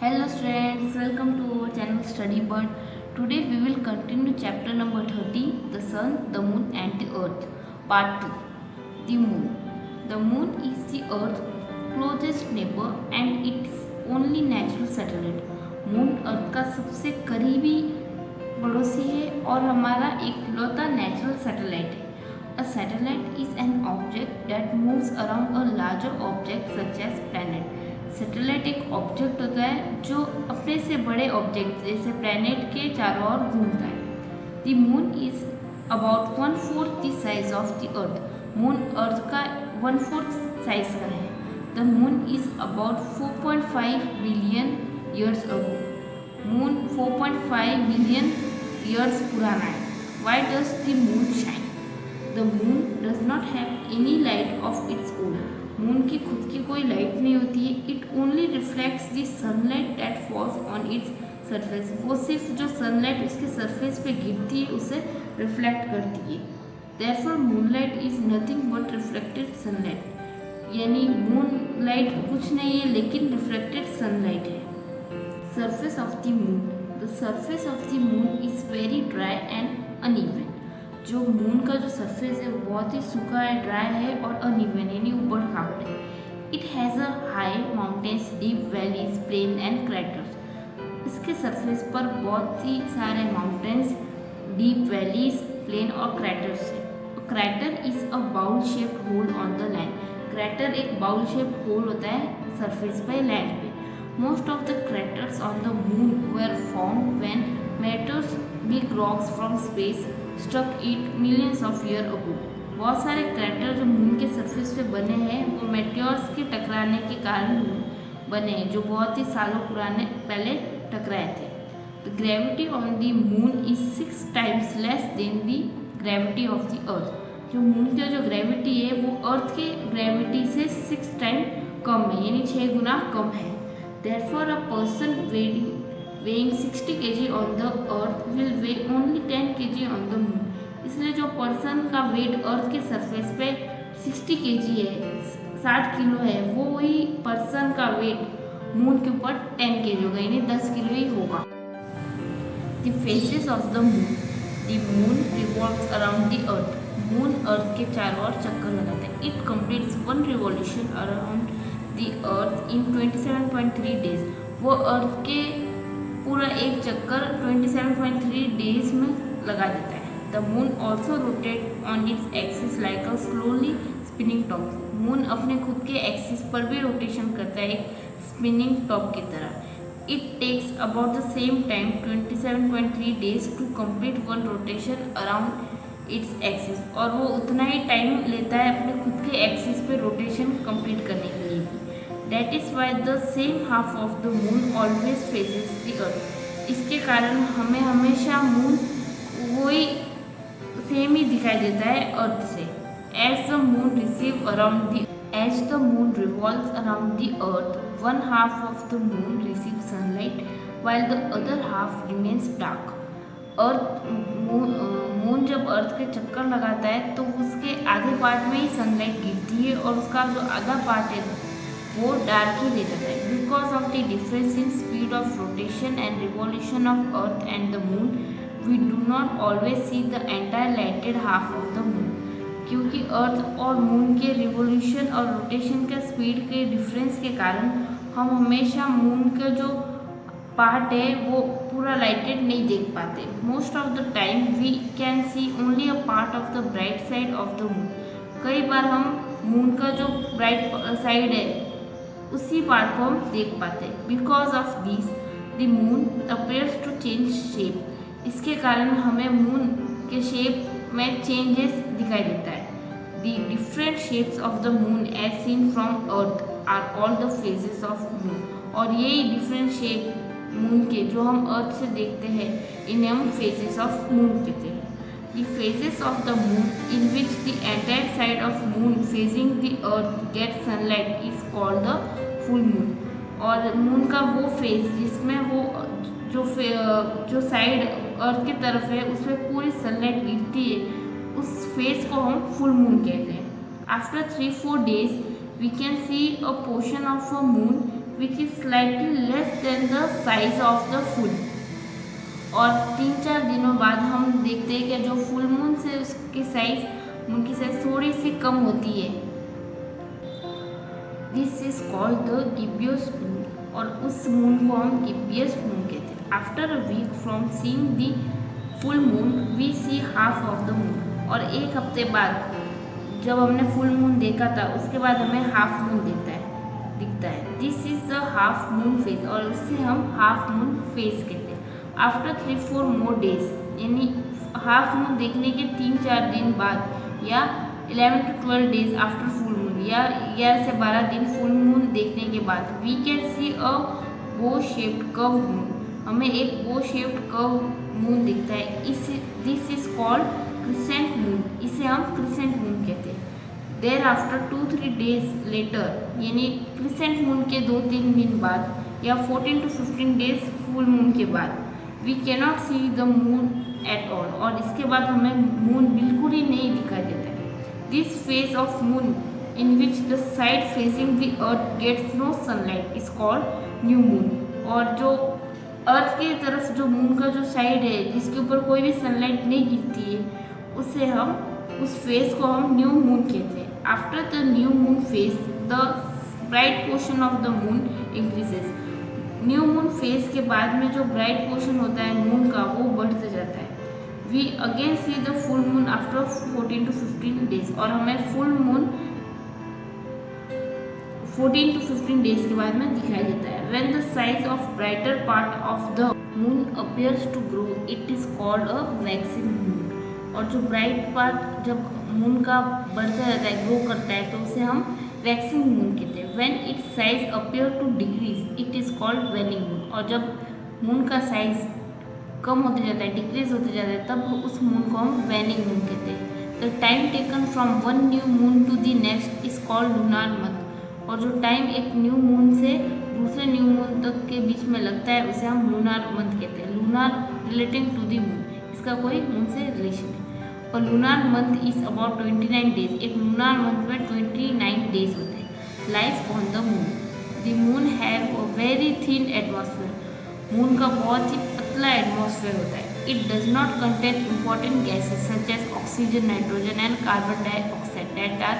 Hello students, welcome to our channel Study Bird. Today we will continue chapter number 30, the sun, the moon and the earth. Part 2, the moon. The moon is the earth's closest neighbor and its only natural satellite. Moon earth का सबसे करीबी पड़ोसी है और हमारा इकलौता natural satellite है. A satellite is an object that moves around a larger object such as planet. Satellite एक ऑब्जेक्ट होता है जो अपने से बड़े ऑब्जेक्ट जैसे प्लैनेट के चारों ओर घूमता है. The moon is about 1/4 the size of the earth. Moon earth का 1/4 साइज का है. The moon is about 4.5 billion years ago. Moon 4.5 billion years पुराना है. Why does the moon shine? The moon does not have any light of its own. Moon की खुद की कोई light नहीं होती है. It only reflects the sunlight that falls on its surface. वो सिर्फ जो सनलाइट उसके सरफेस पे गिरती है उसे रिफ्लेक्ट करती है. Therefore moonlight is nothing but reflected sunlight. यानी मून लाइट कुछ नहीं है लेकिन रिफ्लेक्टेड सनलाइट है. Surface of the moon. The surface of the moon is very dry and uneven. जो मून का जो सरफेस है वो बहुत ही सूखा है, ड्राई है और अनइवन यानी ऊबड़ खाबड़ है. It has a high mountains, deep valleys, plain and craters. इसके सरफेस पर बहुत ही सारे माउंटेन्स, डीप वैलीज, प्लेन और क्रैटर्स है. Crater is a bowl shaped hole on the land. Crater एक बाउल शेप्ड होल होता है सरफेस पे, लैंड पे. Most of the craters on the moon were formed when meteors, big rocks from space struck it millions of year ago. बहुत सारे crater जो moon के surface पे बने हैं वो मेटियोर्स के टकराने के कारण बने हैं जो बहुत ही सालों पुराने पहले टकराए थे. The gravity on the moon is 6 times less than the gravity of the अर्थ. जो मून का जो ग्रेविटी है वो अर्थ के ग्रेविटी से 6 टाइम कम है यानी 6 गुना कम है. Therefore a person weighing 60 kg on the earth will weigh only 10 kg on the moon. इसलिए जो पर्सन का वेट अर्थ के सरफेस पे 60 kg है, 60 किलो है, वो वही पर्सन का वेट मून के ऊपर 10 kg होगा यानी 10 किलो ही होगा. The faces of the moon. The moon revolves around the earth. Moon earth के चारों ओर चक्कर लगाता है. It completes 1 revolution around the earth in 27.3 days. वो अर्थ के पूरा एक चक्कर 27.3 डेज में लगा देता है. The moon also rotate on its axis like a slowly spinning top. Moon अपने खुद के एक्सिस पर भी रोटेशन करता है एक स्पिनिंग टॉप की तरह. It takes about the same time 27.3 days to complete 1 rotation around its axis. और वो उतना ही टाइम लेता है अपने खुद के एक्सिस पे रोटेशन कंप्लीट करने के लिए भी. That is why the same half of the moon always faces the earth. इसके कारण हमें हमेशा मून वही सेम ही दिखाई देता है अर्थ से. As the moon revolves around the earth, one half of the moon receives sunlight while the other half remains dark. Moon जब अर्थ के चक्कर लगाता है तो उसके आधे पार्ट में ही सनलाइट गिरती है और उसका जो आधा पार्ट है वो डार्क ही रह जाता है. Because of the difference in speed of rotation and revolution of earth and the moon we do not always see the entire lighted half of the moon. क्योंकि अर्थ और मून के revolution और rotation के speed के difference के कारण हम हमेशा मून का जो पार्ट है वो पूरा लाइटेड नहीं देख पाते. Most of the time we can see only a part of the bright side of the moon. कई बार हम मून का जो ब्राइट साइड है उसी पार्ट को हम देख पाते हैं. Because of this the moon appears to change shape. इसके कारण हमें मून के शेप में चेंजेस दिखाई देता है. The different shapes of the moon as seen from earth are called the phases of moon. और यही डिफरेंट शेप मून के जो हम अर्थ से देखते हैं इन्हें हम फेजेस ऑफ मून कहते हैं. The phases of the moon in which the entire side of moon facing the earth gets sunlight is called the full moon. और मून का वो फेज जिसमें वो जो साइड अर्थ की तरफ है उसमें पूरी सनलाइट गिरती है उस फेज को हम फुल मून कहते हैं. After 3-4 days we can see a portion of a moon which is slightly less than the size of the full. और 3-4 दिनों बाद हम देखते हैं कि जो फुल मून से उसकी साइज, मून की साइज थोड़ी सी कम होती है। This is called the gibbous moon, और उस मून को हम गिब्बस मून कहते हैं। After a week from seeing the full moon we see half of the moon, और एक हफ्ते बाद जब हमने फुल मून देखा था उसके बाद हमें हाफ मून दिखता है। This is the half moon phase, और उससे हम हाफ मून फेज कहते हैं। आफ्टर 3-4 मोर डेज, यानी हाफ मून देखने के 3-4 दिन बाद, या 11 to 12 days after full moon, या 11 से 12 दिन फुल मून देखने के बाद, वी कैन सी अ बो शेप्ड कर्व मून, हमें एक बो शेप्ड कर्व मून दिखता है। This is called crescent moon, इसे हम क्रिसेंट मून कहते हैं। देर आफ्टर 2-3 डेज लेटर, यानी क्रिसेंट मून के 2-3 दिन बाद, या 14 to 15 डेज फुल मून के बाद, we cannot see the moon at all, और इसके बाद हमें मून बिल्कुल ही नहीं दिखाई देता है। This phase of moon in which the side facing the earth gets no sunlight is called new moon, और जो अर्थ की तरफ जो मून का जो साइड है जिसके ऊपर कोई भी सनलाइट नहीं गिरती है, उस फेज को हम न्यू मून कहते हैं। After the new moon phase the bright portion of the moon increases, new moon phase के बाद में जो ब्राइट पोर्शन होता है मून का वो बढ़ते जाता है। We again see the full moon after 14 to 15 days, और हमें फुल मून 14 to 15 डेज के बाद में दिखाई देता है। When the size of brighter part of the moon appears to grow it is called a waxing moon, और जो ब्राइट पार्ट जब मून का बढ़ता जाता है, ग्रो करता है, तो उसे हम वैक्सिंग मून कहते हैं। When its size appear to decrease it is called waning moon, और जब मून का साइज कम होते जाता है, डिक्रीज होते जाता है, तब उस मून को हम वेनिंग मून कहते हैं। The time taken from one new moon to the next is called lunar month, और जो टाइम एक न्यू मून से दूसरे न्यू मून तक के बीच में लगता है उसे हम लूनार मंथ कहते हैं। Lunar relating to the moon, इसका कोई मून से रिलेशन है। और lunar month is about 29 days, एक लूनार मंथ में 29 डेज होते हैं। Life on the moon, the moon have a very thin atmosphere, moon का बहुत ही पतला एटमॉस्फेयर होता है। It does not contain important gases such as oxygen, nitrogen and carbon dioxide that are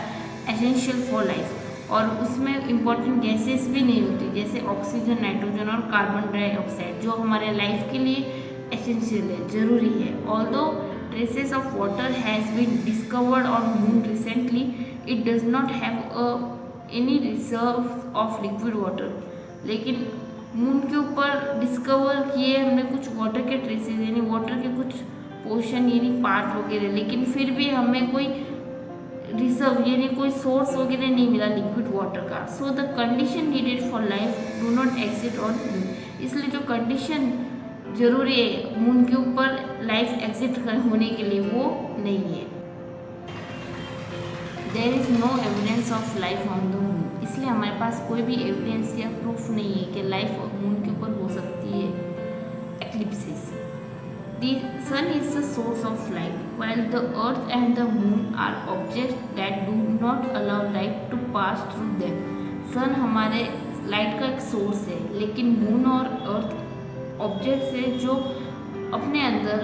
essential for life, और उसमें important gases भी नहीं होती जैसे ऑक्सीजन, नाइट्रोजन और कार्बन डाइऑक्साइड, जो हमारे लाइफ के लिए एसेंशियल है, जरूरी है। Although traces of water has been discovered on moon recently, it does not have any reserve of liquid water, लेकिन मून के ऊपर डिस्कवर किए हमने कुछ वाटर के ट्रेसेस, यानी वाटर के कुछ पोर्शन यानी पार्ट वगैरह, लेकिन फिर भी हमें कोई रिजर्व यानी कोई सोर्स वगैरह नहीं मिला लिक्विड वाटर का। So the condition needed for life do not exist on moon, इसलिए जो कंडीशन जरूरी है मून के ऊपर लाइफ एग्जिस्ट होने के लिए वो नहीं है। There is no evidence of life on the moon, इसलिए हमारे पास कोई भी एविडेंस या प्रूफ नहीं है कि लाइफ मून के ऊपर हो सकती है। Eclipses, the sun is the source of light while the earth and the moon are objects that do not allow light to pass through them. Sun हमारे लाइट का एक सोर्स है, लेकिन मून और अर्थ ऑब्जेक्ट्स है जो अपने अंदर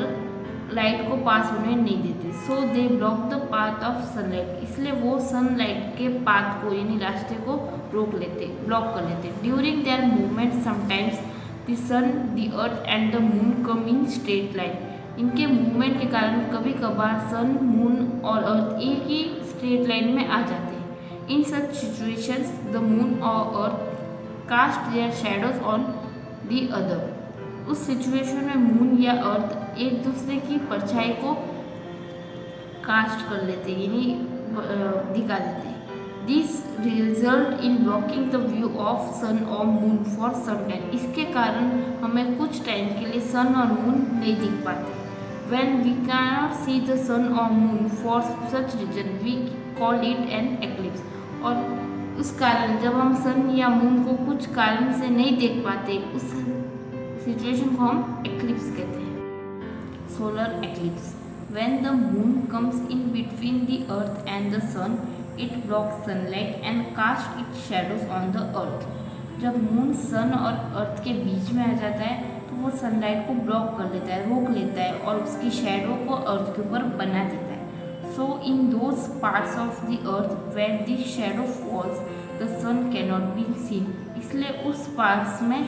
लाइट को पास होने नहीं देते। So they block the path of sunlight, इसलिए वो सनलाइट के पाथ को यानी रास्ते को ब्लॉक कर लेते। During their movement sometimes the sun, the earth and the moon come in straight line, इनके मूवमेंट के कारण कभी कभार सन, मून और अर्थ एक ही स्ट्रेट लाइन में आ जाते हैं। In such situations the moon और earth cast their shadows on the other, उस सिचुएशन में मून या अर्थ एक दूसरे की परछाई को कास्ट कर लेते यानी दिखा देते हैं। This result in blocking the view of sun और मून फॉर सम टाइम, इसके कारण हमें कुछ टाइम के लिए सन और मून नहीं दिख पाते। When we can not see the sun और moon for such reason we call it an eclipse, और उस कारण जब हम सन या मून को कुछ कारण से नहीं देख पाते उस सिचुएशन को हम एक्लिप्स कहते हैं। Solar eclipse, when the moon comes in between the earth and the sun it blocks sunlight and cast its shadows on the earth. जब मून सन और अर्थ के बीच में आ जाता है तो वो सनलाइट को ब्लॉक कर लेता है, रोक लेता है और उसकी शैडो को अर्थ के ऊपर बना देता है। So in those parts of the earth where the shadow falls the sun cannot be seen. इसलिए उस पार्ट्स में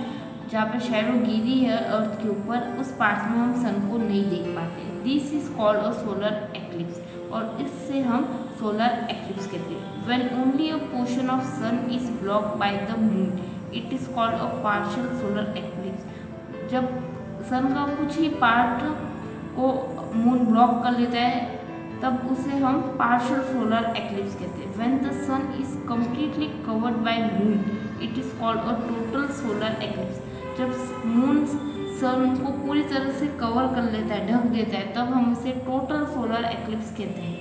जहाँ पे शैडो गिरी है अर्थ के ऊपर, उस पार्ट्स में हम सन को नहीं देख पाते। This is called a solar eclipse, और इससे हम सोलर एक्लिप्स कहते हैं। When only a portion of sun is blocked by the moon it is called a partial solar eclipse. जब सन का कुछ ही पार्ट को मून ब्लॉक कर लेता है तब उसे हम पार्शियल सोलर एक्लिप्स कहते हैं। When the sun is completely covered by moon it is called a total solar eclipse. जब मून सन को पूरी तरह से कवर कर लेता है, ढक देता है, तब हम उसे टोटल सोलर एक्लिप्स कहते हैं।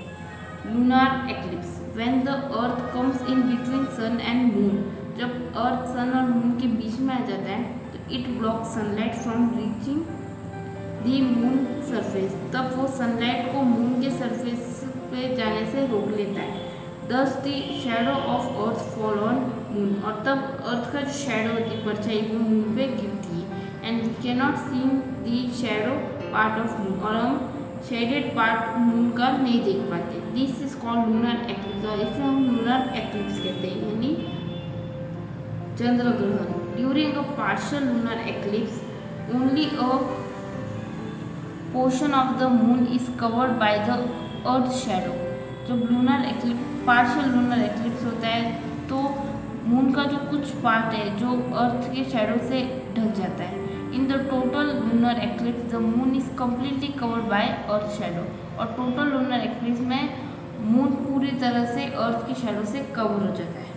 Lunar eclipse, when the earth comes in between sun and moon. जब अर्थ सन और मून के बीच में आ जाता है तो it block sunlight from reaching the moon surface. तब वो सनलाइट को मून के सरफेस पे जाने से रोक लेता है। दस the shadow of earth fall on moon, और तब अर्थ का जो शैडो होती है, परछाई, वो मून पे गिरती है। And we can not see the shadow part of moon, और हम शेडेड पार्ट मून का नहीं देख पाते। This is called lunar eclipse, और इसे हम लूनर एक्लिप्स कहते हैं, यानी चंद्र ग्रहण। During a partial lunar eclipse only a portion of the moon is covered by the earth shadow. जब lunar eclipse, partial lunar eclipse होता है तो मून का जो कुछ पार्ट है जो अर्थ के शैडो से ढक जाता है। In the total lunar eclipse the moon is completely covered bye earth shadow, और टोटल लूनर एक्लिप्स में मून पूरी तरह से अर्थ की शैडो से कवर हो जाता है।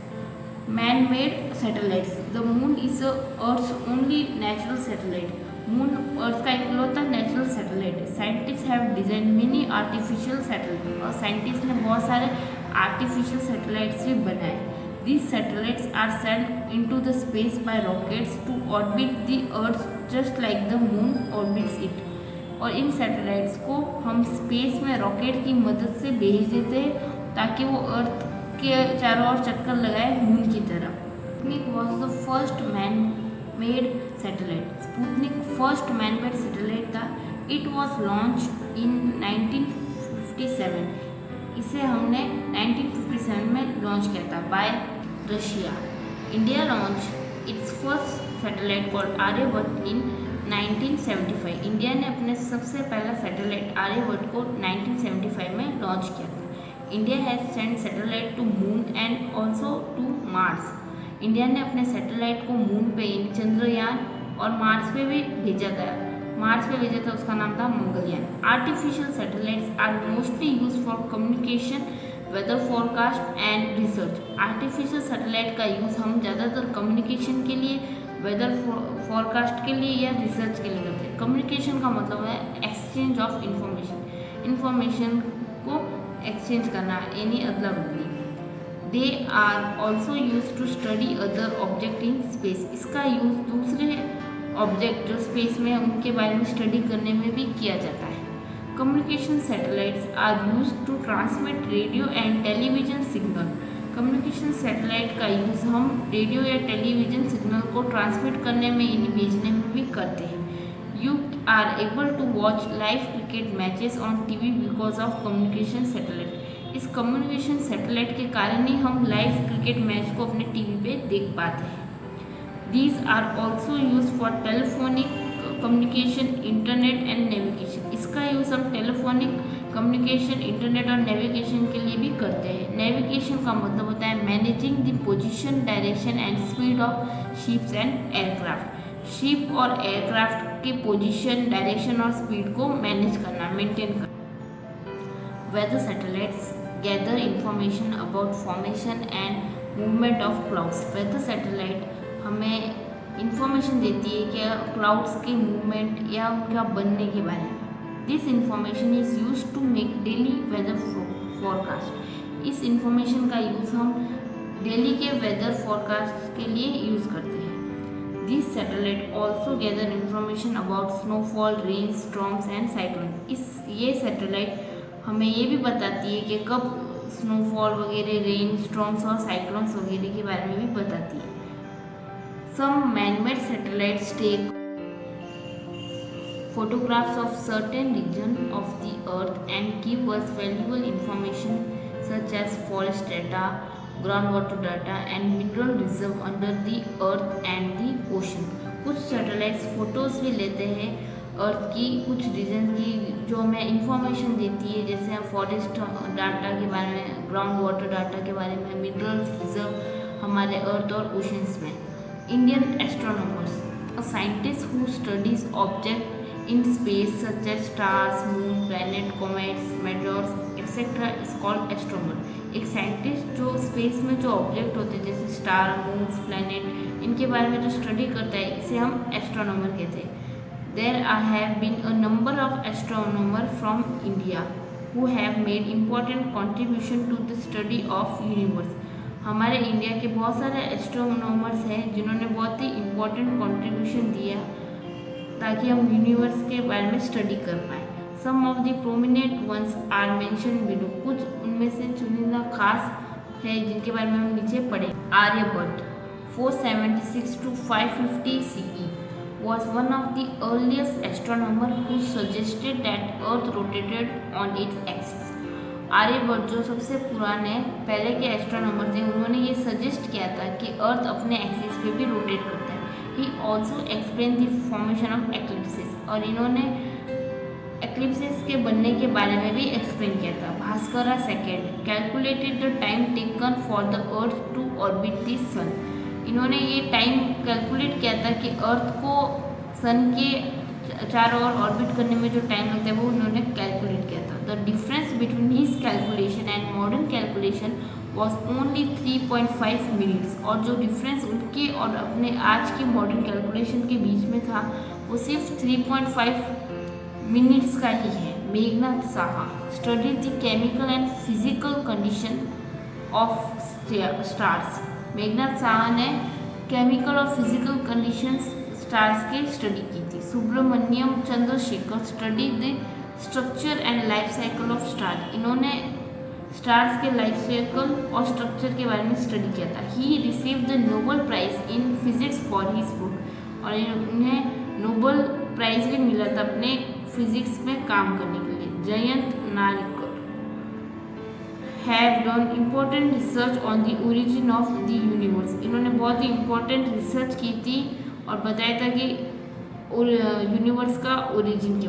Man made satellites, the moon is earth only natural satellite. Moon earth का इकलौता नेचुरल सैटेलाइट है। Scientist have design many artificial satellite, और साइंटिस्ट ने बहुत सारे आर्टिफिशियल सैटेलाइट्स भी बनाए। These satellites are sent into the space by rockets to orbit the earth just like the moon orbits it। और इन सैटेलाइट्स को हम स्पेस में रॉकेट की मदद से भेज देते हैं ताकि वो अर्थ के चारों ओर चक्कर लगाए मून की तरह। Sputnik was the first man made satellite. Sputnik first man made satellite था। It was launch in 1957। इसे हमने 1957 में लॉन्च किया था by Russia. India launch its first satellite called Aryabhata in 1975। India ने अपने सबसे पहला सैटेलाइट आर्यभट्ट को 1975 में लॉन्च किया था। India has sent satellite to moon and also to Mars. India ने अपने सैटेलाइट को मून पे, चंद्रयान, और मार्स पे भी भेजा था। मार्स पे भेजा था, उसका नाम था Mangalyaan. Artificial satellites are mostly use for communication, weather forecast and research. Artificial satellite का यूज़ हम ज़्यादातर कम्युनिकेशन के लिए, वेदर फॉरकास्ट के लिए या रिसर्च के लिए करते हैं। कम्युनिकेशन का मतलब है एक्सचेंज ऑफ इंफॉर्मेशन, इंफॉर्मेशन को एक्सचेंज करना, यानी अदला बदली। They are also use to study other object in space. इसका यूज़ दूसरे ऑब्जेक्ट जो स्पेस में है उनके बारे में स्टडी करने में भी किया जाता है। Communication satellites are use to transmit radio and television signal. Communication satellite का यूज़ हम रेडियो या टेलीविजन सिग्नल को ट्रांसमिट करने में, यानी भेजने में भी करते हैं। You are able to watch live cricket matches on TV because of communication satellite. इस कम्युनिकेशन सैटेलाइट के कारण ही हम लाइव क्रिकेट मैच को अपने टीवी पे देख पाते हैं। These are also used for telephonic communication, internet and navigation। इसका यूज़ हम टेलीफोनिक कम्युनिकेशन, इंटरनेट और नेविगेशन के लिए भी करते हैं। नेविगेशन का मतलब होता है managing the position, direction and speed of ships and aircraft. Ship और एयरक्राफ्ट के पोजीशन, डायरेक्शन और स्पीड को मैनेज करना, मेंटेन करना। Weather satellites gather information about formation and movement of clouds. Weather satellite हमें इंफॉर्मेशन देती है कि क्लाउड्स के मूवमेंट या उनका बनने के बारे में। This information is use to make daily weather forecast. इस इंफॉर्मेशन का यूज़ हम डेली के वेदर फॉरकास्ट के लिए यूज़ करते हैं। This satellite also gather information about snowfall, rain, storms and cyclone. ये सैटेलाइट हमें ये भी बताती है कि कब स्नोफॉल वगैरह, रेन, स्टॉर्म्स और साइक्लोन्स वगैरह के बारे में भी बताती है। Some man-made satellites take photographs of certain regions of the earth and give us valuable information such as forest data, groundwater data and mineral reserve under the earth and the ocean. कुछ satellites photos भी लेते हैं अर्थ की कुछ reason की जो हमें information देती है, जैसे फॉरेस्ट डाटा के बारे में, ग्राउंड वाटर डाटा के बारे में, मिनरल्स रिजर्व हमारे अर्थ और ओशंस में. Indian astronomers, a scientist who studies object in space such as stars, moon, planet, comets, meteors etcetera is called astronomer. एक साइंटिस्ट जो स्पेस में जो ऑब्जेक्ट होते हैं जैसे स्टार, मून, प्लैनेट, इनके बारे में जो स्टडी करता है इसे हम एस्ट्रोनॉमर कहते हैं. There have been a number of astronomers from India who have made important contribution to the study of universe. हमारे इंडिया के बहुत सारे एस्ट्रोनॉमर्स हैं जिन्होंने बहुत ही इम्पोर्टेंट कंट्रीब्यूशन दिया ताकि हम यूनिवर्स के बारे में स्टडी कर पाएँ. Some of the prominent ones are mention below. कुछ उनमें से चुनिंदा खास है जिनके बारे में हम नीचे पढ़े. Aryabhata 476 to 550 CE was one of the earliest astronomers who suggested that Earth rotated on its axis. Aryabhata जो सबसे पुराने पहले के एस्ट्रोनॉमर थे उन्होंने ये सजेस्ट किया था कि अर्थ अपने एक्सिस पे भी रोटेट करता है. He also explain the formation of eclipses. और इन्होंने एक्लिप्सेस के बनने के बारे में भी एक्सप्लेन किया था. Bhaskara second calculated the time taken for the earth to orbit the sun. इन्होंने ये टाइम कैलकुलेट किया था कि अर्थ को सन के चारों ओर ऑर्बिट करने में जो टाइम लगता है वो उन्होंने कैलकुलेट किया था. The difference between his calculation and modern calculation was only 3.5 minutes. और जो डिफरेंस उनके और अपने आज के मॉडर्न कैलकुलेशन के बीच में था वो सिर्फ 3.5 मिनट्स का ही है. Meghnath Saha studied the chemical and physical condition of stars. Meghnath Saha ने केमिकल और फिजिकल कंडीशंस स्टार्स की स्टडी की थी. Subramanyan Chandrasekhar study the structure and life cycle of star. इन्होंने स्टार्स के लाइफ साइकिल और स्ट्रक्चर के बारे में स्टडी किया था. He received the Nobel prize in physics for his book. और इन्हें नोबेल प्राइज भी मिला था अपने फिजिक्स में काम करने के लिए. Jayant नारिकर have done important research on the origin of the universe. इन्होंने बहुत ही important रिसर्च की थी और बताया था कि यूनिवर्स का ओरिजिन के